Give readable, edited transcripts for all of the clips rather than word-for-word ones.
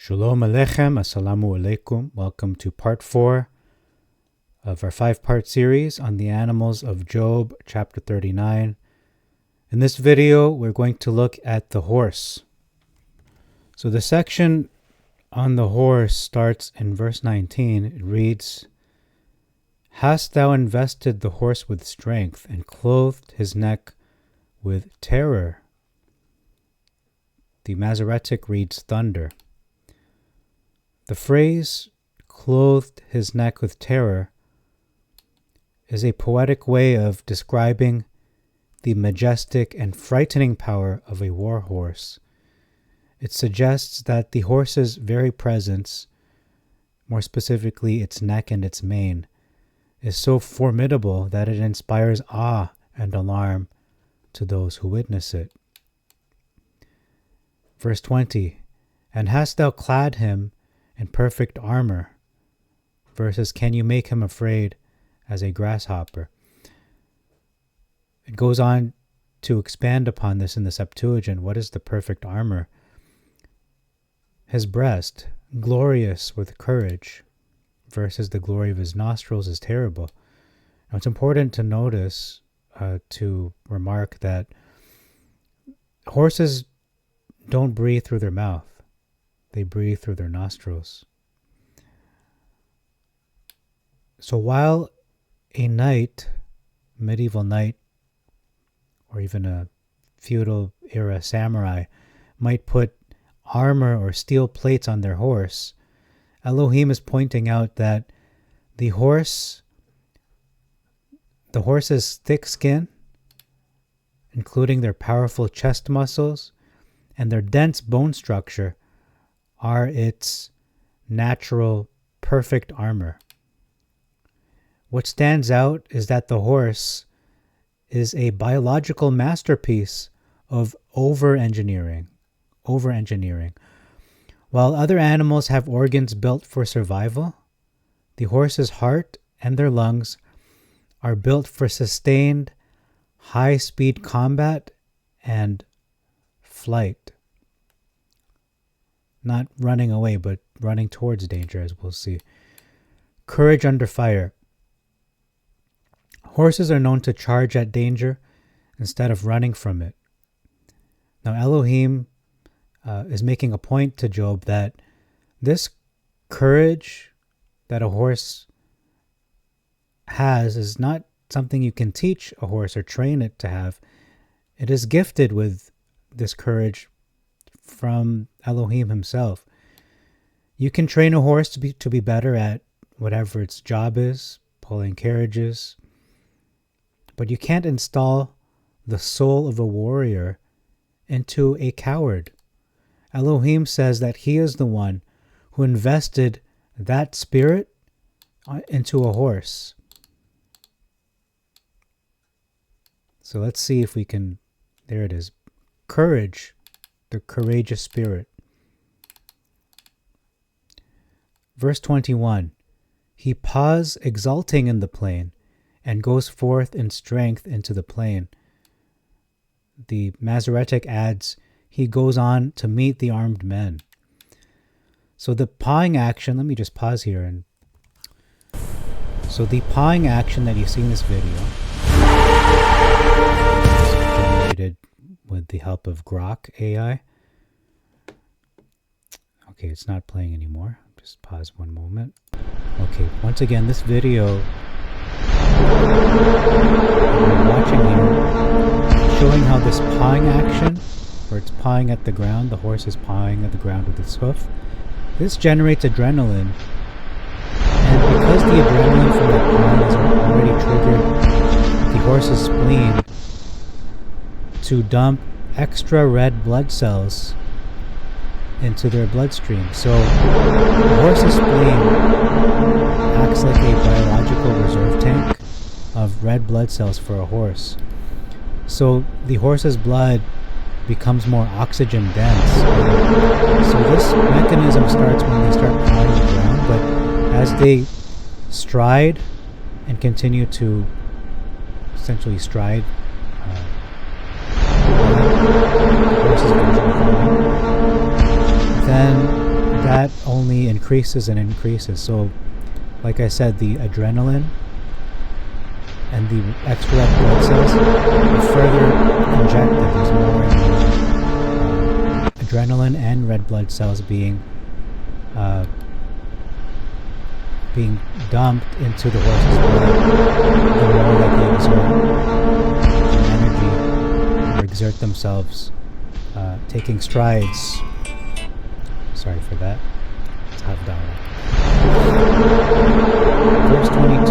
Shalom Aleichem, Assalamu Alaikum. Welcome to part 4 of our 5-part series on the animals of Job, chapter 39. In this video, we're going to look at the horse. So the section on the horse starts in verse 19. It reads, "Hast thou invested the horse with strength and clothed his neck with terror?" The Masoretic reads thunder. The phrase, "clothed his neck with terror," is a poetic way of describing the majestic and frightening power of a war horse. It suggests that the horse's very presence, more specifically its neck and its mane, is so formidable that it inspires awe and alarm to those who witness it. Verse 20, "And hast thou clad him in perfect armor," versus "can you make him afraid as a grasshopper?" It goes on to expand upon this in the Septuagint. What is the perfect armor? His breast, glorious with courage, versus the glory of his nostrils is terrible. Now it's important to notice, to remark that horses don't breathe through their mouth. They breathe through their nostrils. So while a knight, medieval knight, or even a feudal era samurai might put armor or steel plates on their horse, Elohim is pointing out that the horse's thick skin, including their powerful chest muscles and their dense bone structure, are its natural, perfect armor. What stands out is that the horse is a biological masterpiece of over-engineering. While other animals have organs built for survival, the horse's heart and their lungs are built for sustained, high-speed combat and flight. Not running away, but running towards danger, as we'll see. Courage under fire. Horses are known to charge at danger instead of running from it. Now Elohim is making a point to Job that this courage that a horse has is not something you can teach a horse or train it to have. It is gifted with this courage from Elohim himself. You can train a horse to be better at whatever its job is, pulling carriages, but you can't install the soul of a warrior into a coward. Elohim says that he is the one who invested that spirit into a horse. So let's see if we can, there it is, courage, the courageous spirit. Verse 21, "He paws exulting in the plain, and goes forth in strength into the plain." The Masoretic adds, "He goes on to meet the armed men." So the pawing action, let me just pause here. So the pawing action that you see in this video is generated with the help of Grok AI. Okay, it's not playing anymore. Just pause one moment. Okay, once again, this video you're watching here, showing how this pawing action, where it's pawing at the ground, the horse is pawing at the ground with its hoof, this generates adrenaline. And because the adrenaline from that pawing has already triggered the horse's spleen to dump extra red blood cells into their bloodstream. So the horse's spleen acts like a biological reserve tank of red blood cells for a horse. So the horse's blood becomes more oxygen dense. So this mechanism starts when they start pawing the ground, but as they stride and continue to essentially stride, the horse's then that only increases and increases. So, like I said, the adrenaline and the extra red blood cells are further injected. There's more and more adrenaline and red blood cells being dumped into the horse's blood. The more that they exert energy or exert themselves, taking strides. Sorry for that. It's half down. Verse 22,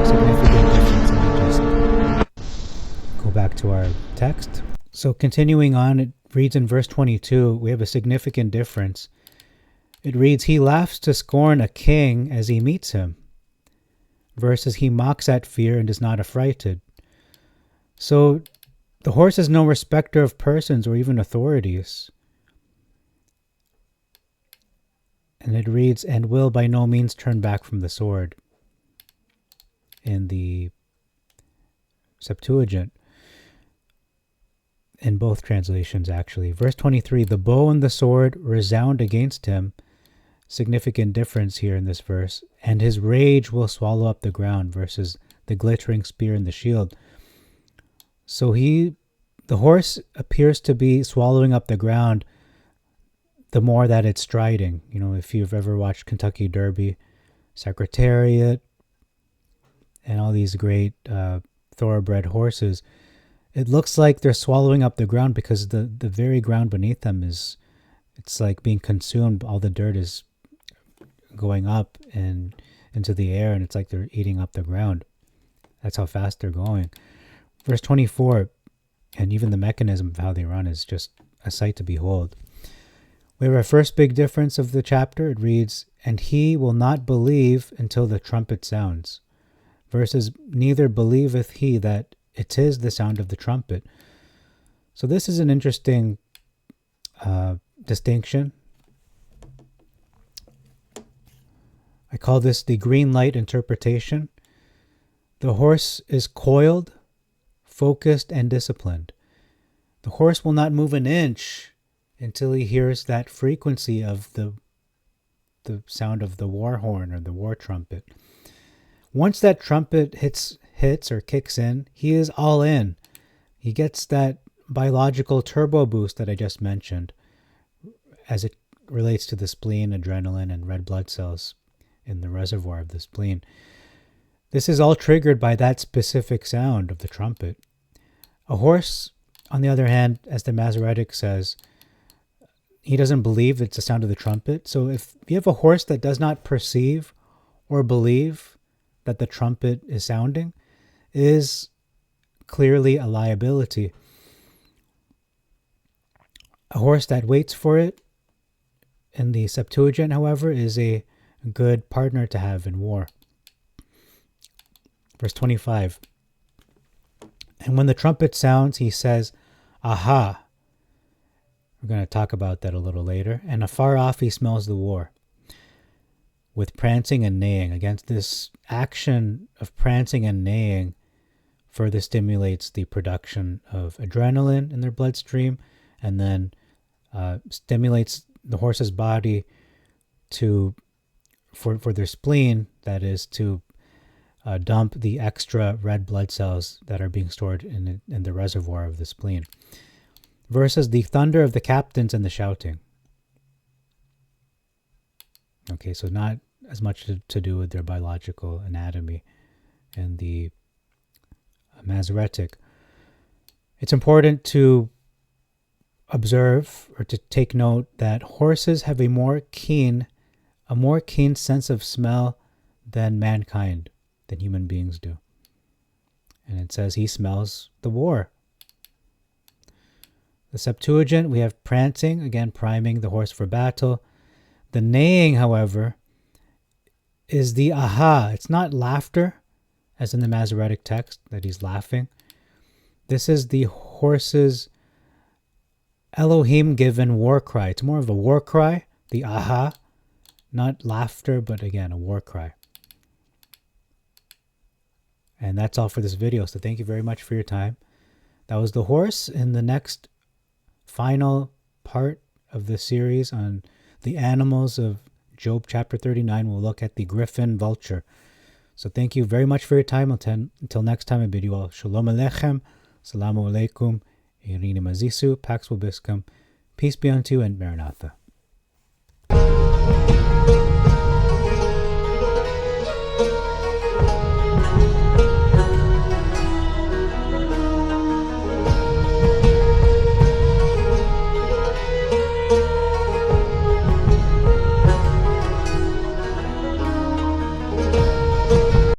significant difference. Let me just go back to our text. So continuing on, it reads in verse 22, we have a significant difference. It reads, he laughs to scorn a king as he meets him, versus he mocks at fear and is not affrighted. So the horse is no respecter of persons or even authorities. And it reads, and will by no means turn back from the sword. In the Septuagint, in both translations actually. Verse 23, the bow and the sword resound against him. Significant difference here in this verse. And his rage will swallow up the ground versus the glittering spear and the shield. So the horse appears to be swallowing up the ground the more that it's striding. You know, if you've ever watched Kentucky Derby, Secretariat, and all these great thoroughbred horses, it looks like they're swallowing up the ground because the very ground beneath them it's like being consumed. All the dirt is going up and into the air, and it's like they're eating up the ground. That's how fast they're going. Verse 24, and even the mechanism of how they run is just a sight to behold. We have our first big difference of the chapter. It reads, and he will not believe until the trumpet sounds, versus neither believeth he that it is the sound of the trumpet. So this is an interesting distinction. I call this the green light interpretation. The horse is coiled, focused, and disciplined. The horse will not move an inch until he hears that frequency of the sound of the war horn or the war trumpet. Once that trumpet hits or kicks in, he is all in. He gets that biological turbo boost that I just mentioned as it relates to the spleen, adrenaline, and red blood cells in the reservoir of the spleen. This is all triggered by that specific sound of the trumpet. A horse, on the other hand, as the Masoretic says, he doesn't believe it's the sound of the trumpet. So if you have a horse that does not perceive or believe that the trumpet is sounding, it is clearly a liability. A horse that waits for it, in the Septuagint, however, is a good partner to have in war. Verse 25. And when the trumpet sounds, he says, aha. We're going to talk about that a little later. And afar off he smells the war, with prancing and neighing. Against this action of prancing and neighing further stimulates the production of adrenaline in their bloodstream, and then stimulates the horse's body for their spleen, that is, to dump the extra red blood cells that are being stored in the reservoir of the spleen, versus the thunder of the captains and the shouting. Okay, so not as much to do with their biological anatomy and the Masoretic. It's important to observe or to take note that horses have a more keen sense of smell than mankind, than human beings do. And it says he smells the war. The Septuagint, we have prancing, again priming the horse for battle. The neighing, however, is the aha. It's not laughter, as in the Masoretic text, that he's laughing. This is the horse's Elohim-given war cry. It's more of a war cry, the aha, not laughter, but again, a war cry. And that's all for this video, so thank you very much for your time. That was the horse. In the next final part of the series on the animals of Job chapter 39, we'll look at the griffin vulture. So thank you very much for your time. Until next time, I bid you all Shalom Aleichem, Salamu Alaikum, Irina Mazisu, Pax Vobiscum, peace be unto you, and Maranatha.